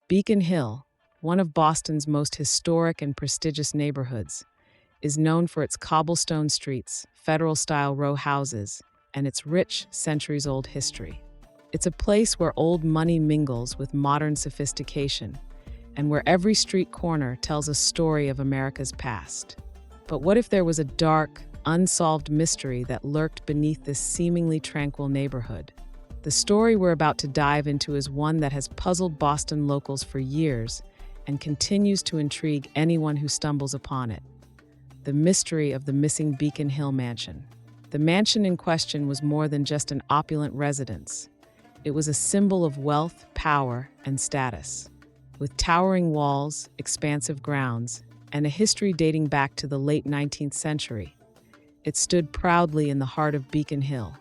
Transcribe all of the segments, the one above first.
Beacon Hill, one of Boston's most historic and prestigious neighborhoods, is known for its cobblestone streets, Federal-style row houses, and its rich, centuries-old history. It's a place where old money mingles with modern sophistication, and where every street corner tells a story of America's past. But what if there was a dark, unsolved mystery that lurked beneath this seemingly tranquil neighborhood? The story we're about to dive into is one that has puzzled Boston locals for years and continues to intrigue anyone who stumbles upon it. The mystery of the missing Beacon Hill mansion. The mansion in question was more than just an opulent residence. It was a symbol of wealth, power, and status. With towering walls, expansive grounds, and a history dating back to the late 19th century, it stood proudly in the heart of Beacon Hill,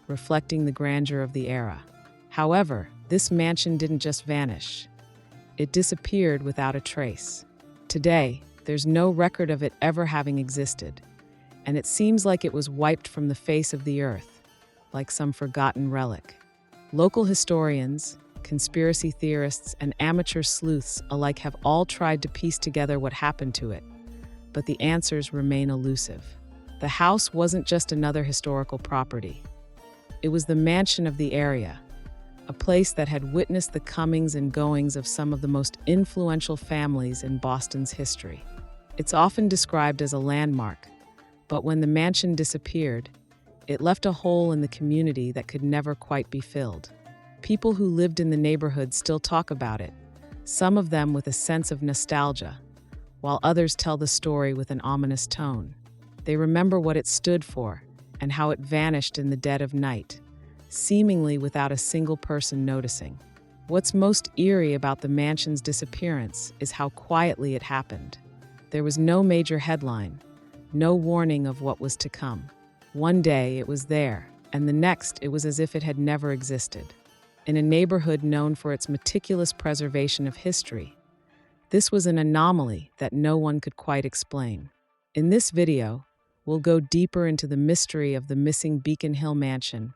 reflecting the grandeur of the era. However, this mansion didn't just vanish. It disappeared without a trace. Today, there's no record of it ever having existed, and it seems like it was wiped from the face of the earth, like some forgotten relic. Local historians, conspiracy theorists, and amateur sleuths alike have all tried to piece together what happened to it, but the answers remain elusive. The house wasn't just another historical property. It was the mansion of the area, a place that had witnessed the comings and goings of some of the most influential families in Boston's history. It's often described as a landmark, but when the mansion disappeared, it left a hole in the community that could never quite be filled. People who lived in the neighborhood still talk about it, some of them with a sense of nostalgia, while others tell the story with an ominous tone. They remember what it stood for and how it vanished in the dead of night, seemingly without a single person noticing. What's most eerie about the mansion's disappearance is how quietly it happened. There was no major headline, no warning of what was to come. One day it was there, and the next it was as if it had never existed. In a neighborhood known for its meticulous preservation of history, this was an anomaly that no one could quite explain. In this video, we'll go deeper into the mystery of the missing Beacon Hill mansion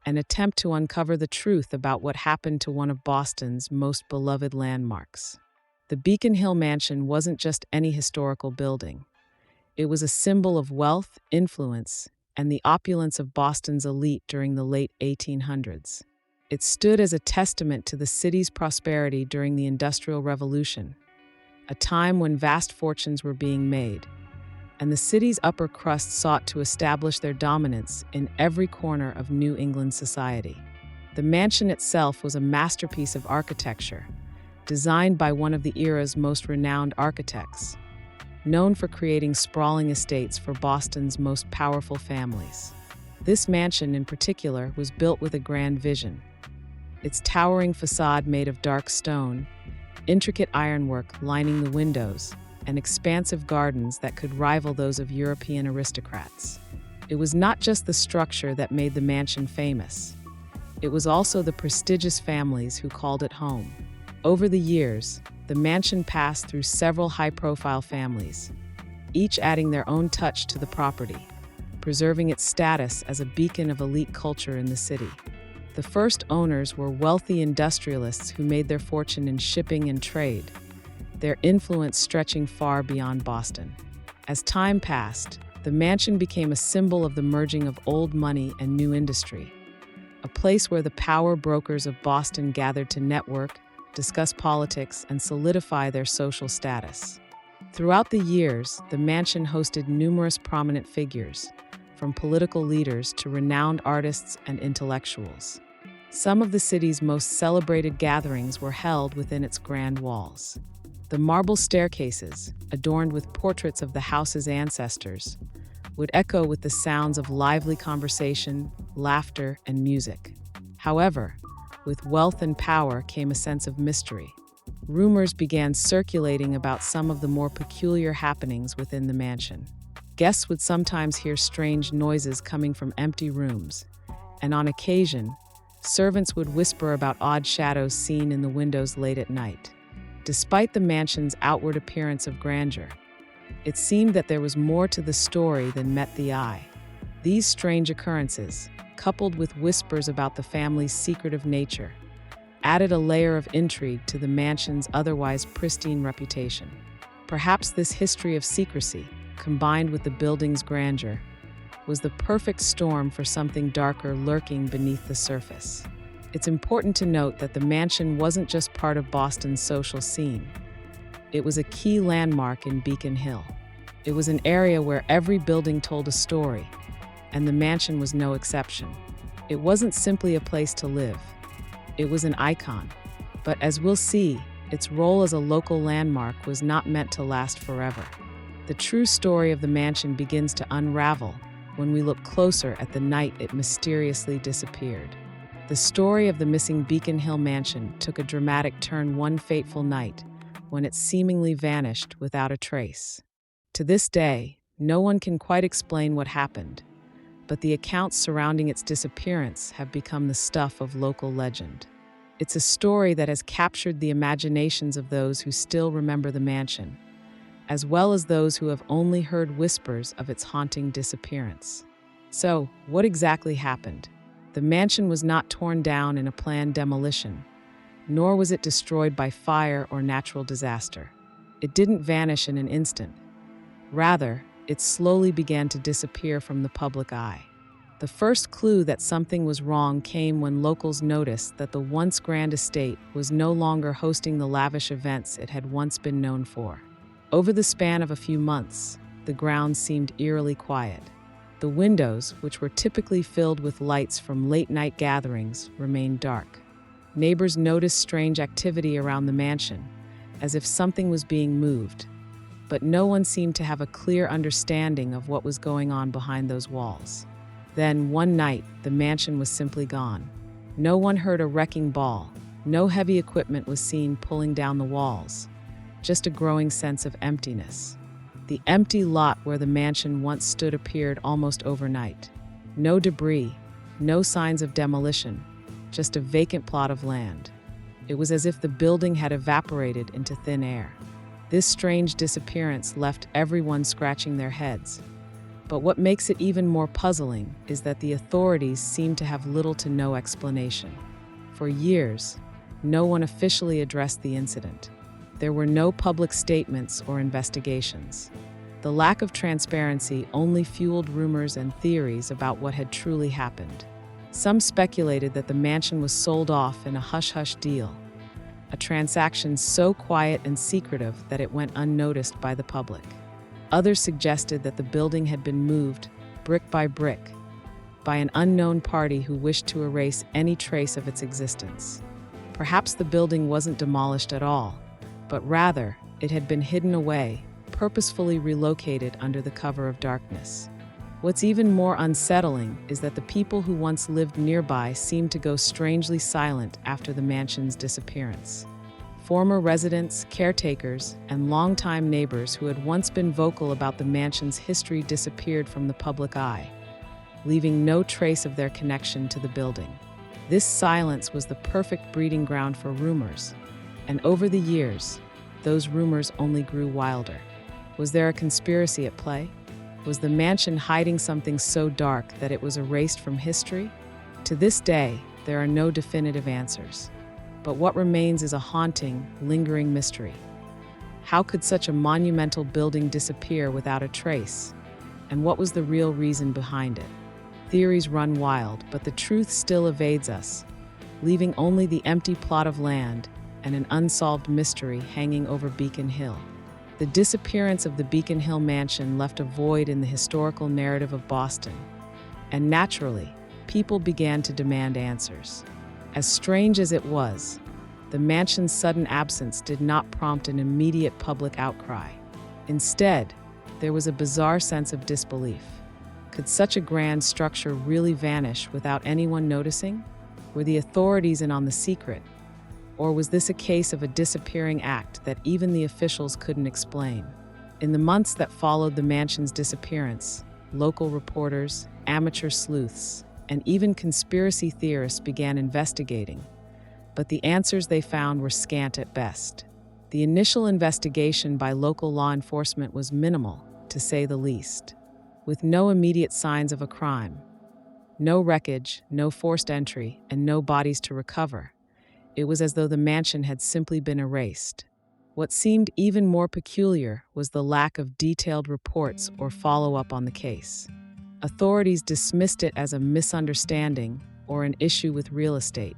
and attempt to uncover the truth about what happened to one of Boston's most beloved landmarks. The Beacon Hill mansion wasn't just any historical building. It was a symbol of wealth, influence, and the opulence of Boston's elite during the late 1800s. It stood as a testament to the city's prosperity during the Industrial Revolution, a time when vast fortunes were being made, and the city's upper crust sought to establish their dominance in every corner of New England society. The mansion itself was a masterpiece of architecture, designed by one of the era's most renowned architects, known for creating sprawling estates for Boston's most powerful families. This mansion, in particular, was built with a grand vision. Its towering facade made of dark stone, intricate ironwork lining the windows, and expansive gardens that could rival those of European aristocrats. It was not just the structure that made the mansion famous. It was also the prestigious families who called it home. Over the years, the mansion passed through several high-profile families, each adding their own touch to the property, preserving its status as a beacon of elite culture in the city. The first owners were wealthy industrialists who made their fortune in shipping and trade, their influence stretching far beyond Boston. As time passed, the mansion became a symbol of the merging of old money and new industry, a place where the power brokers of Boston gathered to network, discuss politics, and solidify their social status. Throughout the years, the mansion hosted numerous prominent figures, from political leaders to renowned artists and intellectuals. Some of the city's most celebrated gatherings were held within its grand walls. The marble staircases, adorned with portraits of the house's ancestors, would echo with the sounds of lively conversation, laughter, and music. However, with wealth and power came a sense of mystery. Rumors began circulating about some of the more peculiar happenings within the mansion. Guests would sometimes hear strange noises coming from empty rooms, and on occasion, servants would whisper about odd shadows seen in the windows late at night. Despite the mansion's outward appearance of grandeur, it seemed that there was more to the story than met the eye. These strange occurrences, coupled with whispers about the family's secretive nature, added a layer of intrigue to the mansion's otherwise pristine reputation. Perhaps this history of secrecy, combined with the building's grandeur, was the perfect storm for something darker lurking beneath the surface. It's important to note that the mansion wasn't just part of Boston's social scene. It was a key landmark in Beacon Hill. It was an area where every building told a story, and the mansion was no exception. It wasn't simply a place to live. It was an icon. But as we'll see, its role as a local landmark was not meant to last forever. The true story of the mansion begins to unravel when we look closer at the night it mysteriously disappeared. The story of the missing Beacon Hill mansion took a dramatic turn one fateful night when it seemingly vanished without a trace. To this day, no one can quite explain what happened, but the accounts surrounding its disappearance have become the stuff of local legend. It's a story that has captured the imaginations of those who still remember the mansion, as well as those who have only heard whispers of its haunting disappearance. So, what exactly happened? The mansion was not torn down in a planned demolition, nor was it destroyed by fire or natural disaster. It didn't vanish in an instant. Rather, it slowly began to disappear from the public eye. The first clue that something was wrong came when locals noticed that the once grand estate was no longer hosting the lavish events it had once been known for. Over the span of a few months, the grounds seemed eerily quiet. The windows, which were typically filled with lights from late-night gatherings, remained dark. Neighbors noticed strange activity around the mansion, as if something was being moved, but no one seemed to have a clear understanding of what was going on behind those walls. Then, one night, the mansion was simply gone. No one heard a wrecking ball. No heavy equipment was seen pulling down the walls. Just a growing sense of emptiness. The empty lot where the mansion once stood appeared almost overnight. No debris, no signs of demolition, just a vacant plot of land. It was as if the building had evaporated into thin air. This strange disappearance left everyone scratching their heads. But what makes it even more puzzling is that the authorities seem to have little to no explanation. For years, no one officially addressed the incident. There were no public statements or investigations. The lack of transparency only fueled rumors and theories about what had truly happened. Some speculated that the mansion was sold off in a hush-hush deal, a transaction so quiet and secretive that it went unnoticed by the public. Others suggested that the building had been moved, brick by brick, by an unknown party who wished to erase any trace of its existence. Perhaps the building wasn't demolished at all, but rather, it had been hidden away, purposefully relocated under the cover of darkness. What's even more unsettling is that the people who once lived nearby seemed to go strangely silent after the mansion's disappearance. Former residents, caretakers, and longtime neighbors who had once been vocal about the mansion's history disappeared from the public eye, leaving no trace of their connection to the building. This silence was the perfect breeding ground for rumors, and over the years, those rumors only grew wilder. Was there a conspiracy at play? Was the mansion hiding something so dark that it was erased from history? To this day, there are no definitive answers. But what remains is a haunting, lingering mystery. How could such a monumental building disappear without a trace? And what was the real reason behind it? Theories run wild, but the truth still evades us, leaving only the empty plot of land and an unsolved mystery hanging over Beacon Hill. The disappearance of the Beacon Hill mansion left a void in the historical narrative of Boston, and naturally, people began to demand answers. As strange as it was, the mansion's sudden absence did not prompt an immediate public outcry. Instead, there was a bizarre sense of disbelief. Could such a grand structure really vanish without anyone noticing? Were the authorities in on the secret? Or was this a case of a disappearing act that even the officials couldn't explain? In the months that followed the mansion's disappearance, local reporters, amateur sleuths, and even conspiracy theorists began investigating, but the answers they found were scant at best. The initial investigation by local law enforcement was minimal, to say the least, with no immediate signs of a crime. No wreckage, no forced entry, and no bodies to recover. It was as though the mansion had simply been erased. What seemed even more peculiar was the lack of detailed reports or follow-up on the case. Authorities dismissed it as a misunderstanding or an issue with real estate,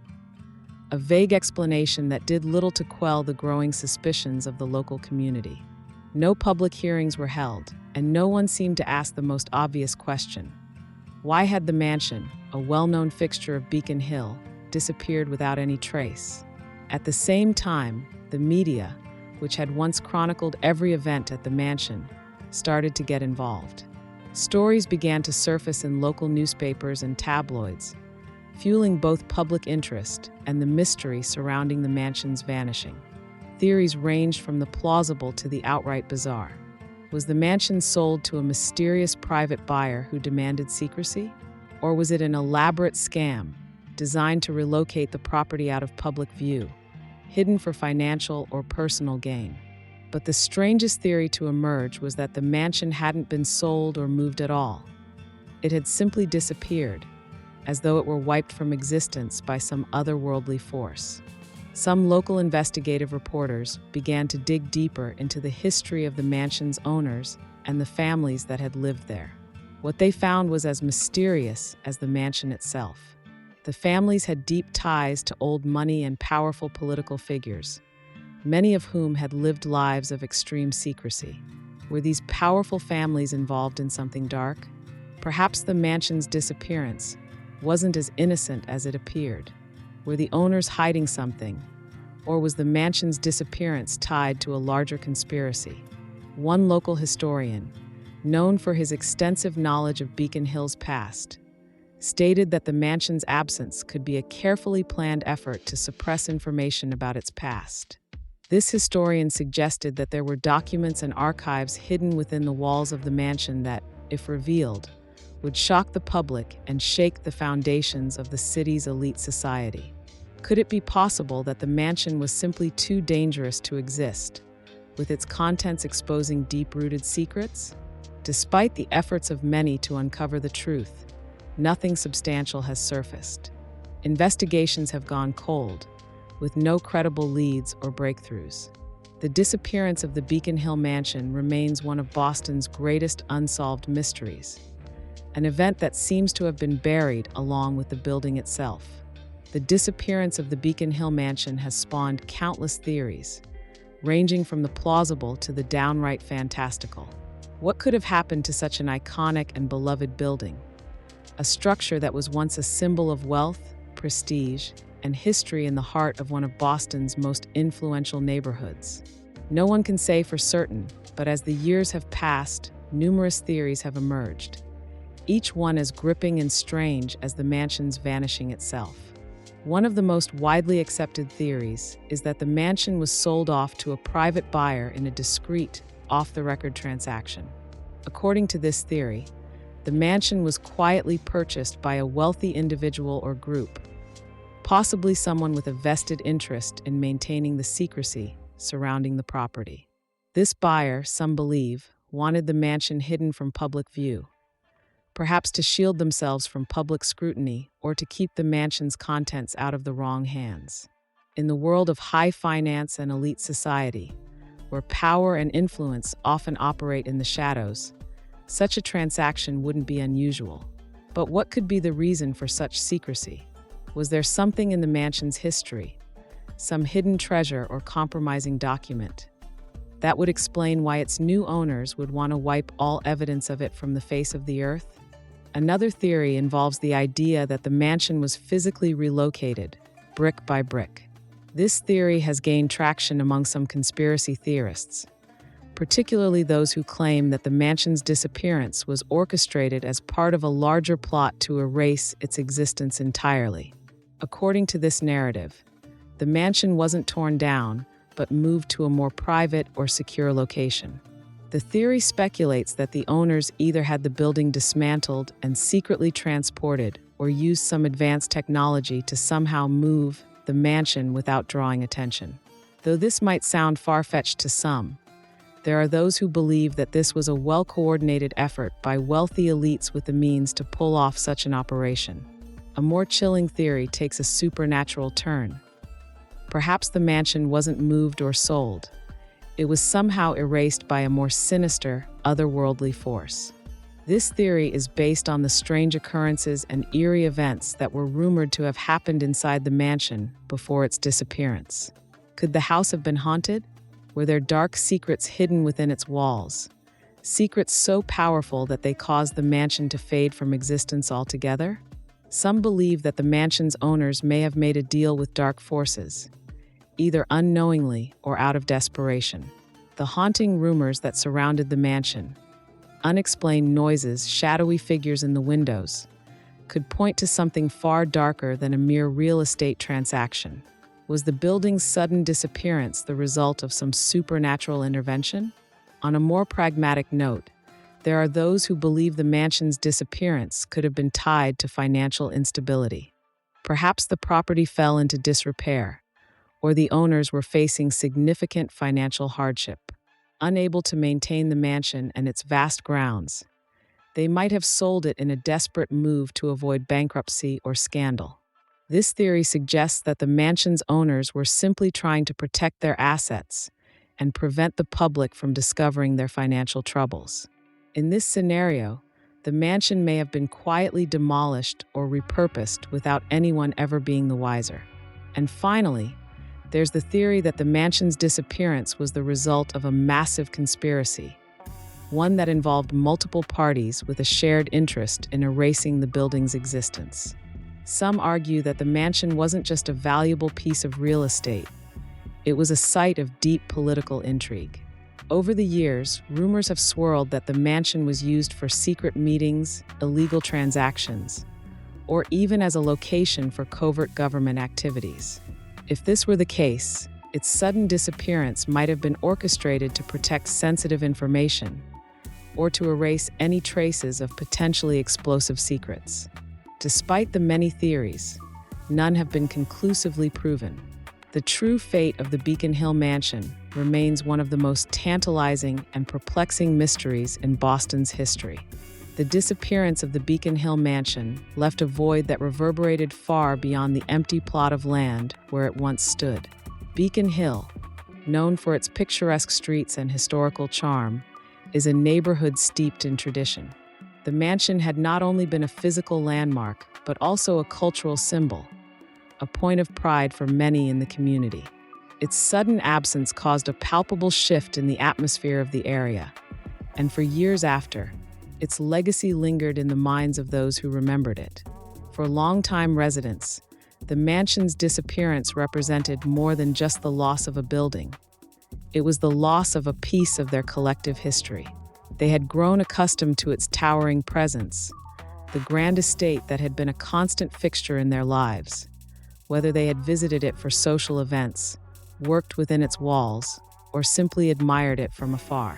a vague explanation that did little to quell the growing suspicions of the local community. No public hearings were held, and no one seemed to ask the most obvious question. Why had the mansion, a well-known fixture of Beacon Hill, disappeared without any trace? At the same time, the media, which had once chronicled every event at the mansion, started to get involved. Stories began to surface in local newspapers and tabloids, fueling both public interest and the mystery surrounding the mansion's vanishing. Theories ranged from the plausible to the outright bizarre. Was the mansion sold to a mysterious private buyer who demanded secrecy? Or was it an elaborate scam designed to relocate the property out of public view, hidden for financial or personal gain? But the strangest theory to emerge was that the mansion hadn't been sold or moved at all. It had simply disappeared, as though it were wiped from existence by some otherworldly force. Some local investigative reporters began to dig deeper into the history of the mansion's owners and the families that had lived there. What they found was as mysterious as the mansion itself. The families had deep ties to old money and powerful political figures, many of whom had lived lives of extreme secrecy. Were these powerful families involved in something dark? Perhaps the mansion's disappearance wasn't as innocent as it appeared. Were the owners hiding something? Or was the mansion's disappearance tied to a larger conspiracy? One local historian, known for his extensive knowledge of Beacon Hill's past, stated that the mansion's absence could be a carefully planned effort to suppress information about its past. This historian suggested that there were documents and archives hidden within the walls of the mansion that, if revealed, would shock the public and shake the foundations of the city's elite society. Could it be possible that the mansion was simply too dangerous to exist, with its contents exposing deep-rooted secrets? Despite the efforts of many to uncover the truth, nothing substantial has surfaced. Investigations have gone cold, with no credible leads or breakthroughs. The disappearance of the Beacon Hill mansion remains one of Boston's greatest unsolved mysteries, an event that seems to have been buried along with the building itself. The disappearance of the Beacon Hill mansion has spawned countless theories, ranging from the plausible to the downright fantastical. What could have happened to such an iconic and beloved building? A structure that was once a symbol of wealth, prestige, and history in the heart of one of Boston's most influential neighborhoods. No one can say for certain, but as the years have passed, numerous theories have emerged, each one as gripping and strange as the mansion's vanishing itself. One of the most widely accepted theories is that the mansion was sold off to a private buyer in a discreet, off-the-record transaction. According to this theory, the mansion was quietly purchased by a wealthy individual or group, possibly someone with a vested interest in maintaining the secrecy surrounding the property. This buyer, some believe, wanted the mansion hidden from public view, perhaps to shield themselves from public scrutiny or to keep the mansion's contents out of the wrong hands. In the world of high finance and elite society, where power and influence often operate in the shadows, such a transaction wouldn't be unusual. But what could be the reason for such secrecy? Was there something in the mansion's history, some hidden treasure or compromising document, that would explain why its new owners would want to wipe all evidence of it from the face of the earth? Another theory involves the idea that the mansion was physically relocated, brick by brick. This theory has gained traction among some conspiracy theorists, particularly those who claim that the mansion's disappearance was orchestrated as part of a larger plot to erase its existence entirely. According to this narrative, the mansion wasn't torn down, but moved to a more private or secure location. The theory speculates that the owners either had the building dismantled and secretly transported or used some advanced technology to somehow move the mansion without drawing attention. Though this might sound far-fetched to some, there are those who believe that this was a well-coordinated effort by wealthy elites with the means to pull off such an operation. A more chilling theory takes a supernatural turn. Perhaps the mansion wasn't moved or sold. It was somehow erased by a more sinister, otherworldly force. This theory is based on the strange occurrences and eerie events that were rumored to have happened inside the mansion before its disappearance. Could the house have been haunted? Were there dark secrets hidden within its walls? Secrets so powerful that they caused the mansion to fade from existence altogether? Some believe that the mansion's owners may have made a deal with dark forces, either unknowingly or out of desperation. The haunting rumors that surrounded the mansion, unexplained noises, shadowy figures in the windows, could point to something far darker than a mere real estate transaction. Was the building's sudden disappearance the result of some supernatural intervention? On a more pragmatic note, there are those who believe the mansion's disappearance could have been tied to financial instability. Perhaps the property fell into disrepair, or the owners were facing significant financial hardship. Unable to maintain the mansion and its vast grounds, they might have sold it in a desperate move to avoid bankruptcy or scandal. This theory suggests that the mansion's owners were simply trying to protect their assets and prevent the public from discovering their financial troubles. In this scenario, the mansion may have been quietly demolished or repurposed without anyone ever being the wiser. And finally, there's the theory that the mansion's disappearance was the result of a massive conspiracy, one that involved multiple parties with a shared interest in erasing the building's existence. Some argue that the mansion wasn't just a valuable piece of real estate, it was a site of deep political intrigue. Over the years, rumors have swirled that the mansion was used for secret meetings, illegal transactions, or even as a location for covert government activities. If this were the case, its sudden disappearance might have been orchestrated to protect sensitive information or to erase any traces of potentially explosive secrets. Despite the many theories, none have been conclusively proven. The true fate of the Beacon Hill Mansion remains one of the most tantalizing and perplexing mysteries in Boston's history. The disappearance of the Beacon Hill Mansion left a void that reverberated far beyond the empty plot of land where it once stood. Beacon Hill, known for its picturesque streets and historical charm, is a neighborhood steeped in tradition. The mansion had not only been a physical landmark, but also a cultural symbol, a point of pride for many in the community. Its sudden absence caused a palpable shift in the atmosphere of the area, and for years after, its legacy lingered in the minds of those who remembered it. For longtime residents, the mansion's disappearance represented more than just the loss of a building. It was the loss of a piece of their collective history. They had grown accustomed to its towering presence, the grand estate that had been a constant fixture in their lives. Whether they had visited it for social events, worked within its walls, or simply admired it from afar.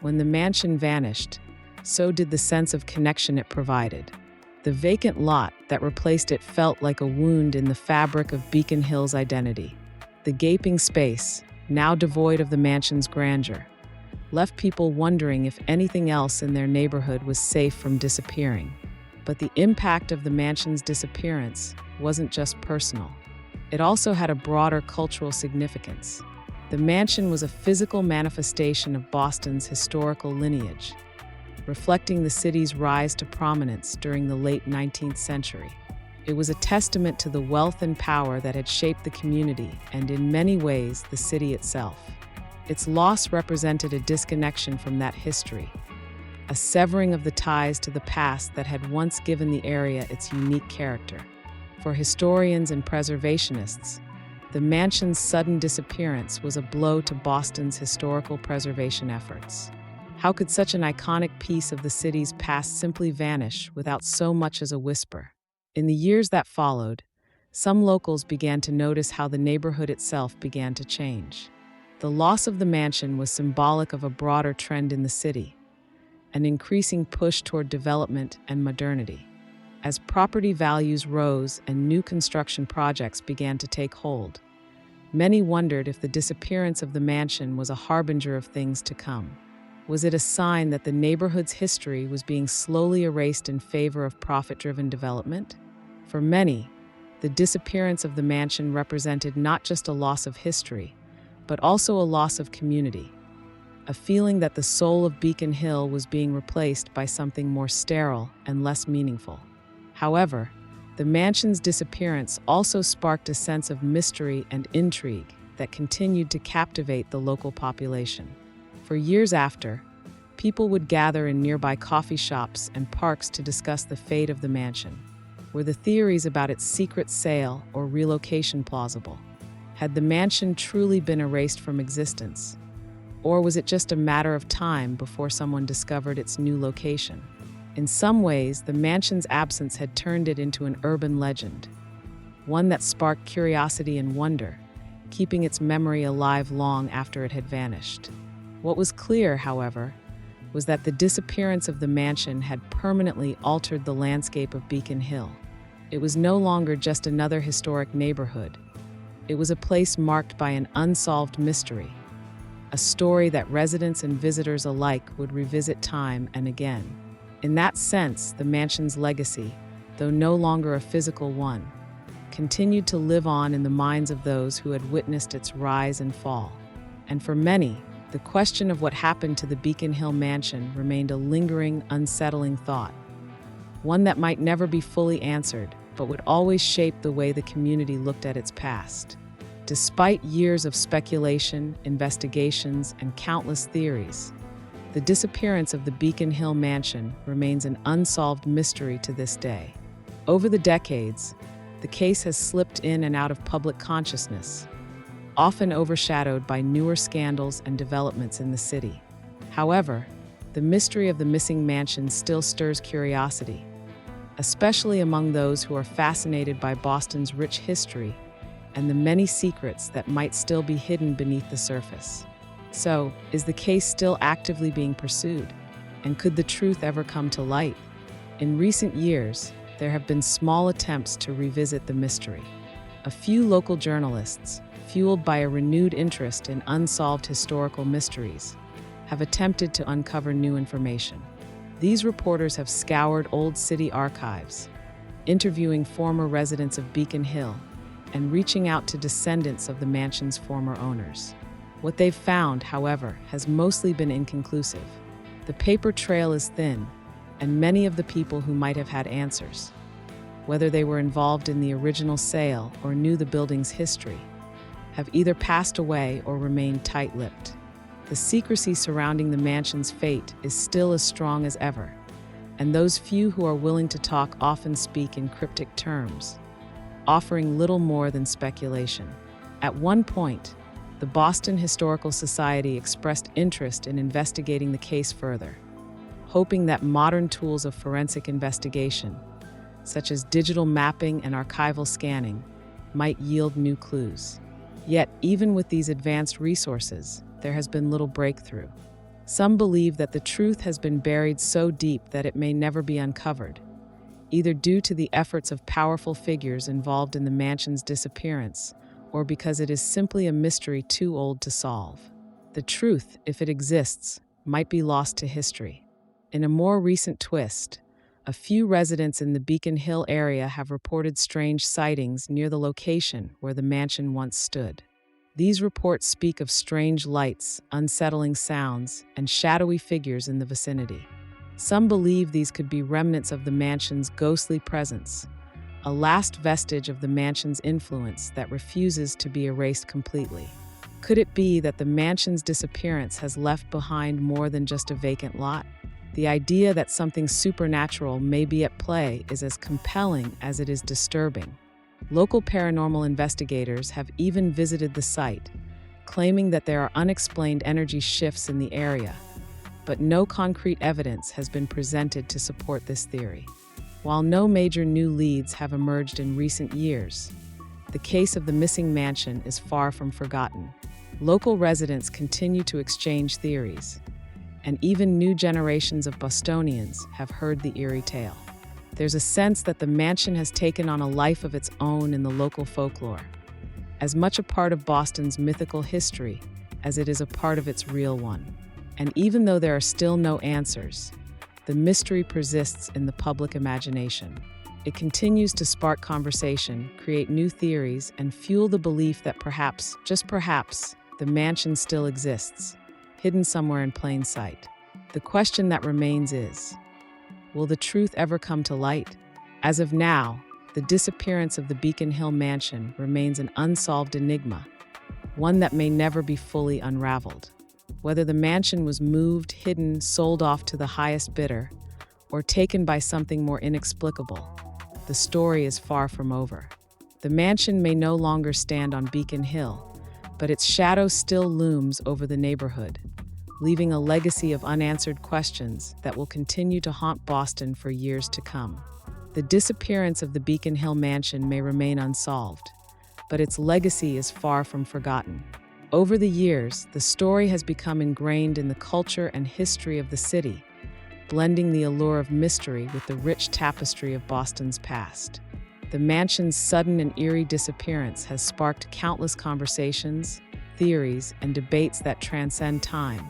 When the mansion vanished, so did the sense of connection it provided. The vacant lot that replaced it felt like a wound in the fabric of Beacon Hill's identity. The gaping space, now devoid of the mansion's grandeur, left people wondering if anything else in their neighborhood was safe from disappearing. But the impact of the mansion's disappearance wasn't just personal. It also had a broader cultural significance. The mansion was a physical manifestation of Boston's historical lineage, reflecting the city's rise to prominence during the late 19th century. It was a testament to the wealth and power that had shaped the community and, in many ways, the city itself. Its loss represented a disconnection from that history, a severing of the ties to the past that had once given the area its unique character. For historians and preservationists, the mansion's sudden disappearance was a blow to Boston's historical preservation efforts. How could such an iconic piece of the city's past simply vanish without so much as a whisper? In the years that followed, some locals began to notice how the neighborhood itself began to change. The loss of the mansion was symbolic of a broader trend in the city, an increasing push toward development and modernity. As property values rose and new construction projects began to take hold, many wondered if the disappearance of the mansion was a harbinger of things to come. Was it a sign that the neighborhood's history was being slowly erased in favor of profit-driven development? For many, the disappearance of the mansion represented not just a loss of history, but also a loss of community, a feeling that the soul of Beacon Hill was being replaced by something more sterile and less meaningful. However, the mansion's disappearance also sparked a sense of mystery and intrigue that continued to captivate the local population. For years after, people would gather in nearby coffee shops and parks to discuss the fate of the mansion. Were the theories about its secret sale or relocation plausible? Had the mansion truly been erased from existence? Or was it just a matter of time before someone discovered its new location? In some ways, the mansion's absence had turned it into an urban legend, one that sparked curiosity and wonder, keeping its memory alive long after it had vanished. What was clear, however, was that the disappearance of the mansion had permanently altered the landscape of Beacon Hill. It was no longer just another historic neighborhood. It was a place marked by an unsolved mystery, a story that residents and visitors alike would revisit time and again. In that sense, the mansion's legacy, though no longer a physical one, continued to live on in the minds of those who had witnessed its rise and fall. And for many, the question of what happened to the Beacon Hill mansion remained a lingering, unsettling thought, one that might never be fully answered, but would always shape the way the community looked at its past. Despite years of speculation, investigations, and countless theories, the disappearance of the Beacon Hill mansion remains an unsolved mystery to this day. Over the decades, the case has slipped in and out of public consciousness, often overshadowed by newer scandals and developments in the city. However, the mystery of the missing mansion still stirs curiosity, especially among those who are fascinated by Boston's rich history and the many secrets that might still be hidden beneath the surface. So, is the case still actively being pursued? And could the truth ever come to light? In recent years, there have been small attempts to revisit the mystery. A few local journalists, fueled by a renewed interest in unsolved historical mysteries, have attempted to uncover new information. These reporters have scoured old city archives, interviewing former residents of Beacon Hill, and reaching out to descendants of the mansion's former owners. What they've found, however, has mostly been inconclusive. The paper trail is thin, and many of the people who might have had answers, whether they were involved in the original sale or knew the building's history, have either passed away or remained tight-lipped. The secrecy surrounding the mansion's fate is still as strong as ever, and those few who are willing to talk often speak in cryptic terms, offering little more than speculation. At one point, the Boston Historical Society expressed interest in investigating the case further, hoping that modern tools of forensic investigation, such as digital mapping and archival scanning, might yield new clues. Yet, even with these advanced resources, there has been little breakthrough. Some believe that the truth has been buried so deep that it may never be uncovered, either due to the efforts of powerful figures involved in the mansion's disappearance, or because it is simply a mystery too old to solve. The truth, if it exists, might be lost to history. In a more recent twist, a few residents in the Beacon Hill area have reported strange sightings near the location where the mansion once stood. These reports speak of strange lights, unsettling sounds, and shadowy figures in the vicinity. Some believe these could be remnants of the mansion's ghostly presence, a last vestige of the mansion's influence that refuses to be erased completely. Could it be that the mansion's disappearance has left behind more than just a vacant lot? The idea that something supernatural may be at play is as compelling as it is disturbing. Local paranormal investigators have even visited the site, claiming that there are unexplained energy shifts in the area, but no concrete evidence has been presented to support this theory. While no major new leads have emerged in recent years, the case of the missing mansion is far from forgotten. Local residents continue to exchange theories, and even new generations of Bostonians have heard the eerie tale. There's a sense that the mansion has taken on a life of its own in the local folklore, as much a part of Boston's mythical history as it is a part of its real one. And even though there are still no answers, the mystery persists in the public imagination. It continues to spark conversation, create new theories, and fuel the belief that perhaps, just perhaps, the mansion still exists, hidden somewhere in plain sight. The question that remains is, will the truth ever come to light? As of now, the disappearance of the Beacon Hill mansion remains an unsolved enigma, one that may never be fully unraveled. Whether the mansion was moved, hidden, sold off to the highest bidder, or taken by something more inexplicable, the story is far from over. The mansion may no longer stand on Beacon Hill, but its shadow still looms over the neighborhood, leaving a legacy of unanswered questions that will continue to haunt Boston for years to come. The disappearance of the Beacon Hill mansion may remain unsolved, but its legacy is far from forgotten. Over the years, the story has become ingrained in the culture and history of the city, blending the allure of mystery with the rich tapestry of Boston's past. The mansion's sudden and eerie disappearance has sparked countless conversations, theories, and debates that transcend time,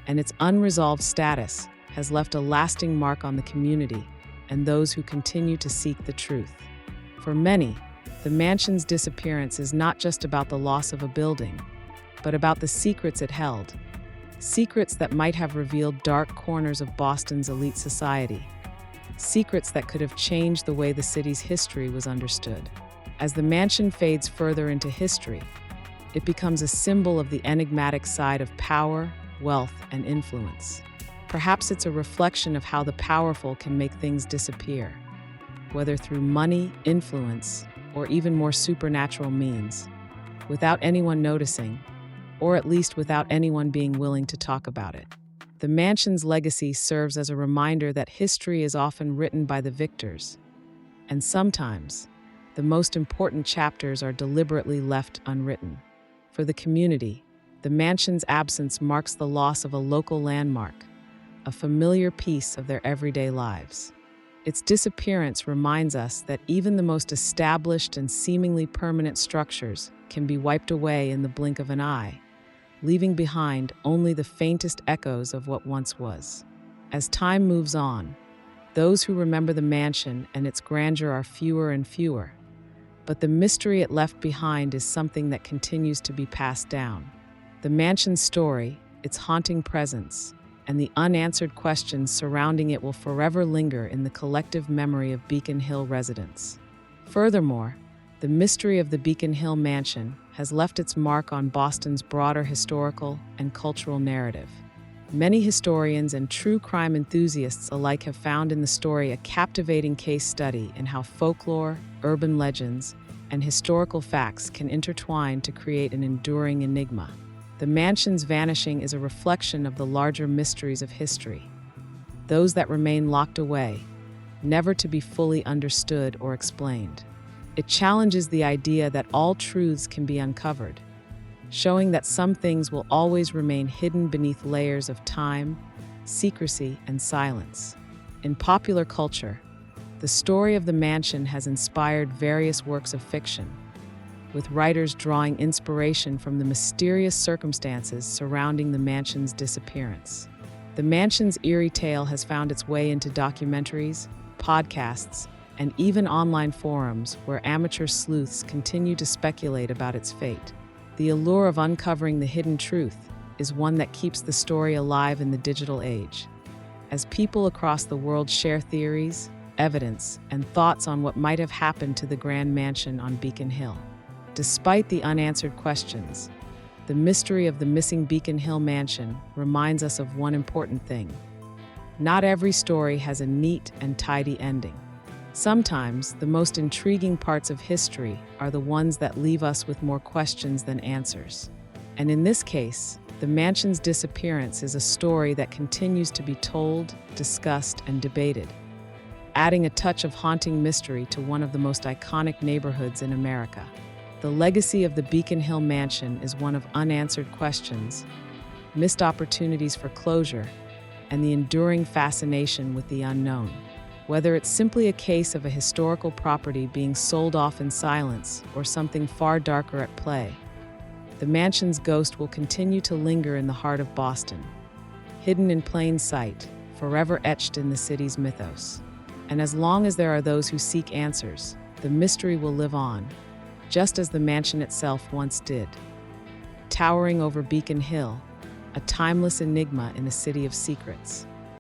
and its unresolved status has left a lasting mark on the community and those who continue to seek the truth. For many, the mansion's disappearance is not just about the loss of a building, but about the secrets it held. Secrets that might have revealed dark corners of Boston's elite society. Secrets that could have changed the way the city's history was understood. As the mansion fades further into history, it becomes a symbol of the enigmatic side of power, wealth, and influence. Perhaps it's a reflection of how the powerful can make things disappear, whether through money, influence, or even more supernatural means, without anyone noticing, or at least without anyone being willing to talk about it. The mansion's legacy serves as a reminder that history is often written by the victors, and sometimes, the most important chapters are deliberately left unwritten. For the community, the mansion's absence marks the loss of a local landmark, a familiar piece of their everyday lives. Its disappearance reminds us that even the most established and seemingly permanent structures can be wiped away in the blink of an eye, leaving behind only the faintest echoes of what once was. As time moves on, those who remember the mansion and its grandeur are fewer and fewer, but the mystery it left behind is something that continues to be passed down. The mansion's story, its haunting presence, and the unanswered questions surrounding it will forever linger in the collective memory of Beacon Hill residents. Furthermore, the mystery of the Beacon Hill mansion has left its mark on Boston's broader historical and cultural narrative. Many historians and true crime enthusiasts alike have found in the story a captivating case study in how folklore, urban legends, and historical facts can intertwine to create an enduring enigma. The mansion's vanishing is a reflection of the larger mysteries of history, those that remain locked away, never to be fully understood or explained. It challenges the idea that all truths can be uncovered, showing that some things will always remain hidden beneath layers of time, secrecy, and silence. In popular culture, the story of the mansion has inspired various works of fiction, with writers drawing inspiration from the mysterious circumstances surrounding the mansion's disappearance. The mansion's eerie tale has found its way into documentaries, podcasts, and even online forums where amateur sleuths continue to speculate about its fate. The allure of uncovering the hidden truth is one that keeps the story alive in the digital age. As people across the world share theories, evidence, and thoughts on what might have happened to the grand mansion on Beacon Hill. Despite the unanswered questions, the mystery of the missing Beacon Hill mansion reminds us of one important thing. Not every story has a neat and tidy ending. Sometimes, the most intriguing parts of history are the ones that leave us with more questions than answers. And in this case, the mansion's disappearance is a story that continues to be told, discussed, and debated, adding a touch of haunting mystery to one of the most iconic neighborhoods in America. The legacy of the Beacon Hill mansion is one of unanswered questions, missed opportunities for closure, and the enduring fascination with the unknown. Whether it's simply a case of a historical property being sold off in silence or something far darker at play, the mansion's ghost will continue to linger in the heart of Boston, hidden in plain sight, forever etched in the city's mythos. And as long as there are those who seek answers, the mystery will live on, just as the mansion itself once did. Towering over Beacon Hill, a timeless enigma in a city of secrets.